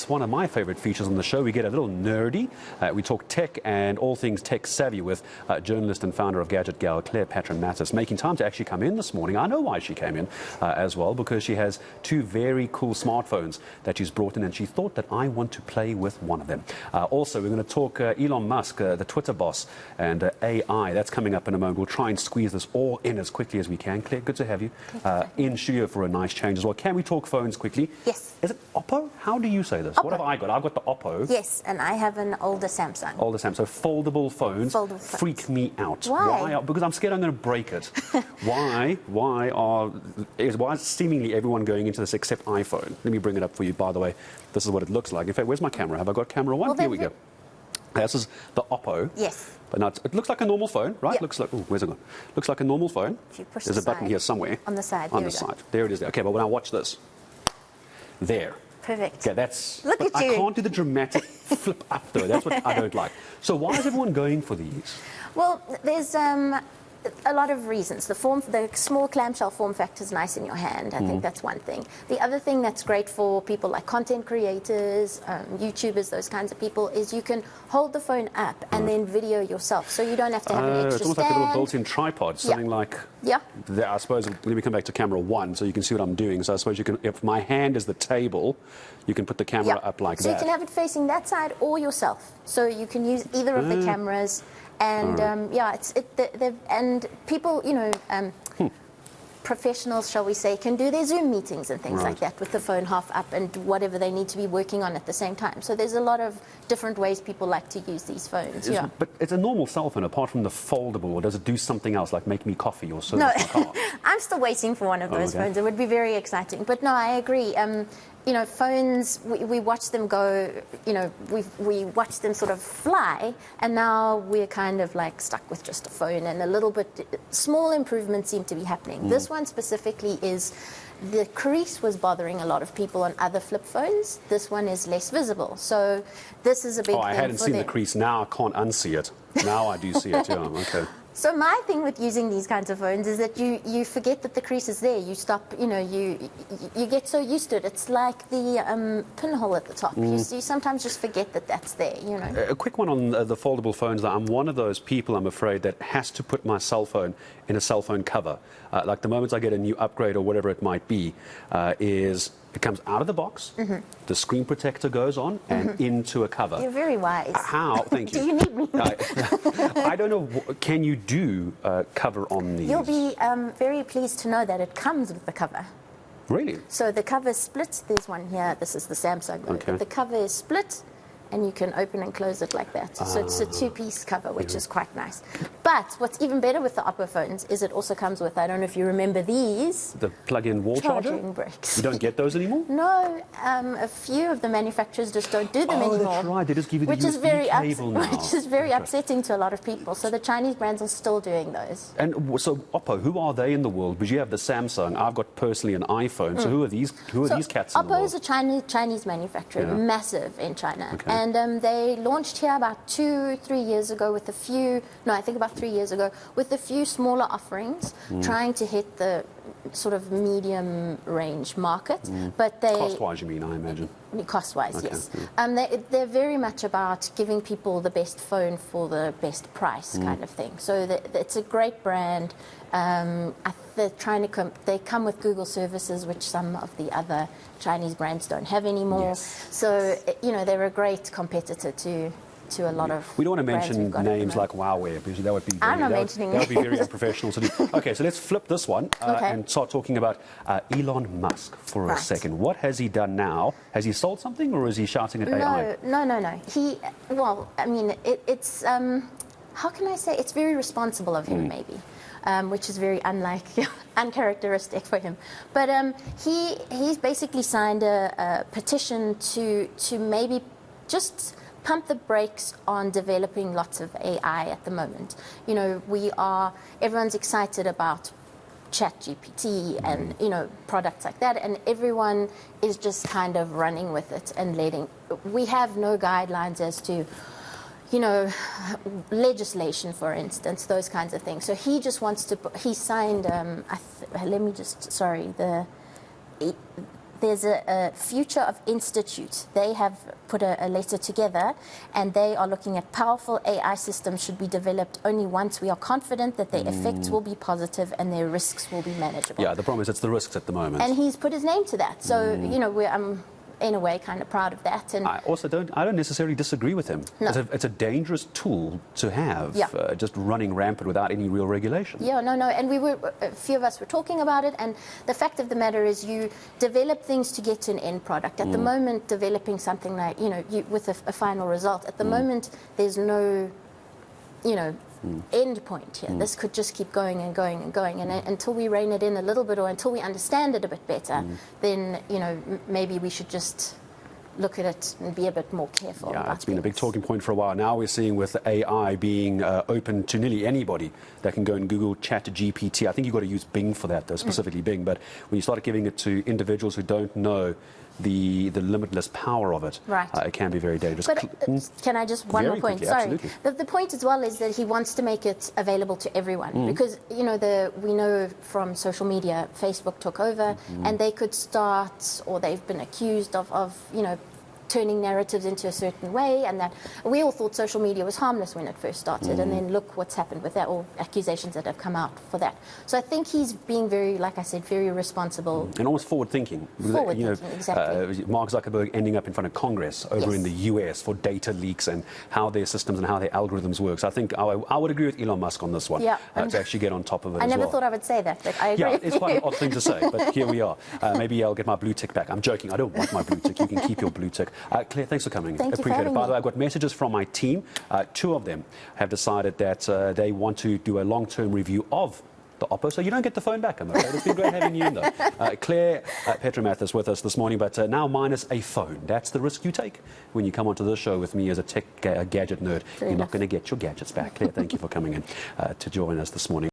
it's one of my favorite features on the show. We get a little nerdy. We talk tech and all things tech savvy with journalist and founder of Gadget Gal, Clare Petra Mattes, making time to actually come in this morning. I know why she came in as well, because she has two very cool smartphones that she's brought in, and she thought that I want to play with one of them. Also, we're going to talk Elon Musk, the Twitter boss, and AI. That's coming up in a moment. We'll try and squeeze this all in as quickly as we can. Claire, good to have you in studio for a nice change as well. Can we talk phones quickly? Yes. Is it Oppo? How do you say this? Oppo. What have I got? I've got the Oppo. Yes, and I have an older Samsung. Older Samsung. So foldable phones, freak me out. Why? Because I'm scared I'm going to break it. Why is seemingly everyone going into this except iPhone? Let me bring it up for you, by the way. This is what it looks like. In fact, where's my camera? Have I got camera one? Here we go. This is the Oppo. Yes. But now it looks like a normal phone, right? Yep. Looks like, where's it gone? Looks like a normal phone. If you push There's a button here somewhere. On the side. On the side. There it is. Okay, but when I watch this, there. Perfect. Okay, that's. Look at you. I can't do the dramatic flip up though. That's what I don't like. So why is everyone going for these? Well, there's a lot of reasons. The small clamshell form factor is nice in your hand. I think that's one thing. The other thing that's great for people like content creators, YouTubers, those kinds of people, is you can hold the phone up and then video yourself, so you don't have to have an extra it's almost stand. like a little built-in tripod, something like. Yeah. I suppose. Let me come back to camera one, so you can see what I'm doing. So I suppose you can, if my hand is the table, you can put the camera up like that. So you can have it facing that side or yourself. So you can use either of the cameras. And and people, professionals, shall we say, can do their Zoom meetings and things like that with the phone half up and whatever they need to be working on at the same time. So there's a lot of different ways people like to use these phones. But it's a normal cell phone, apart from the foldable, or does it do something else, like make me coffee or service my car? I'm still waiting for one of those phones. It would be very exciting. But no, I agree. Phones, we watch them go, we watch them sort of fly, and now we're kind of like stuck with just a phone, and a little bit, small improvements seem to be happening. This one specifically is, the crease was bothering a lot of people on other flip phones. This one is less visible. So this is a big thing. I hadn't seen the crease. Now I can't unsee it. Now I do see it, okay. So my thing with using these kinds of phones is that you forget that the crease is there. You stop, you get so used to it. It's like the pinhole at the top. You sometimes just forget that that's there, A quick one on the foldable phones. I'm one of those people, I'm afraid, that has to put my cell phone in a cell phone cover. Like the moment I get a new upgrade or whatever it might be, it comes out of the box, the screen protector goes on, and into a cover. You're very wise. How? Thank you. Do you need me? I don't know. Can you do cover on these? You'll be very pleased to know that it comes with the cover. Really? So the cover is split. There's one here. This is the Samsung one. Okay. The cover is split, and you can open and close it like that. So it's a two-piece cover, which is quite nice. But what's even better with the Oppo phones is it also comes with, I don't know if you remember these. The plug-in wall charger? Charging bricks. You don't get those anymore? No, a few of the manufacturers just don't do them anymore. That's right. They just give you the USB cable now. Which is very upsetting to a lot of people. So the Chinese brands are still doing those. And so Oppo, who are they in the world? Because you have the Samsung. I've got personally an iPhone. So who are these? Who are these cats in the world? Oppo is a Chinese manufacturer, massive in China, and they launched here about 2-3 years ago with a few. No, I think about 3 years ago with a few smaller offerings, trying to hit the sort of medium range market. But they cost-wise, you mean? I imagine. Cost-wise, yes. They're very much about giving people the best phone for the best price, kind of thing. So it's a great brand. They're trying to they come with Google services, which some of the other Chinese brands don't have anymore. So they're a great competitor to a lot of. We don't want to mention names like Huawei, because that would be I'm not mentioning that would be very unprofessional to do. Okay, so let's flip this one and start talking about Elon Musk for a second. What has he done now? Has he sold something, or is he shouting at AI? No. It's how can I say? It's very responsible of him, maybe. Which is very uncharacteristic for him. But he's basically signed a petition to maybe just pump the brakes on developing lots of AI at the moment. Everyone's excited about ChatGPT and products like that, and everyone is just kind of running with it and we have no guidelines as to legislation, for instance, those kinds of things. So he just wants to. He signed. there's a Future of Institute. They have put a letter together, and they are looking at powerful AI systems should be developed only once we are confident that their effects will be positive and their risks will be manageable. Yeah, the problem is it's the risks at the moment. And he's put his name to that. So, you know, I'm in a way kind of proud of that. And I also don't necessarily disagree with him. No. It's a dangerous tool to have, just running rampant without any real regulation. Yeah, no, and a few of us were talking about it, and the fact of the matter is you develop things to get to an end product. At the moment, developing something like, you know, with a final result, at the moment, there's no, you know, end point here. This could just keep going and going and going, and until we rein it in a little bit, or until we understand it a bit better, then, you know, maybe we should just look at it and be a bit more careful. Yeah, about it's been a big things. talking point for a while. Now we're seeing with AI being open to nearly anybody that can go and Google ChatGPT. I think you've got to use Bing for that, though, specifically Bing. But when you start giving it to individuals who don't know the limitless power of it, Right. It can be very dangerous. But can I just one Very more point? quickly, Sorry. absolutely. The point as well is that he wants to make it available to everyone, because, you know, we know from social media, Facebook took over, and they could start, or they've been accused of you know, turning narratives into a certain way, and that we all thought social media was harmless when it first started, and then look what's happened with that, or accusations that have come out for that. So I think he's being very, like I said, very responsible. And almost forward-thinking. Forward-thinking, exactly. Mark Zuckerberg ending up in front of Congress over in the US for data leaks and how their systems and how their algorithms work. So I think I would agree with Elon Musk on this one, Yeah, to actually get on top of it I as never well. thought I would say that, but I agree. Yeah, with it's quite you. an odd thing to say, but here we are. Maybe I'll get my blue tick back. I'm joking. I don't want my blue tick. You can keep your blue tick. Claire, thanks for coming. Thank you for Appreciate it. having By the me. way, I've got messages from my team. Two of them have decided that they want to do a long-term review of the Oppo, so you don't get the phone back, I'm afraid. It's been great having you in, though. Clare Petra Mattes with us this morning, but now minus a phone. That's the risk you take when you come onto this show with me as a tech gadget nerd. You're not going to get your gadgets back. Claire, thank you for coming in to join us this morning.